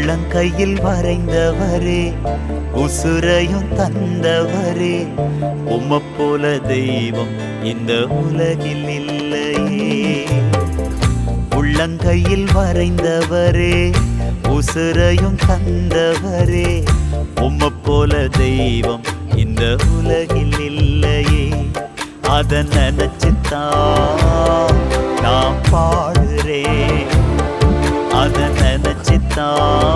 உள்ளங்கையில் வரைந்தவரே, உசுரையும் தந்தவரே, உம்மை போல தெய்வம் இந்த உலகில் இல்லையே. உள்ளங்கையில் வரைந்தவரே, உசுரையும் தந்தவரே, உம்மை போல தெய்வம் இந்த உலகில் இல்லையே. அத நினைச்சுத்தான் நான் பாடுறேன், அத நினைச்சுத்தான்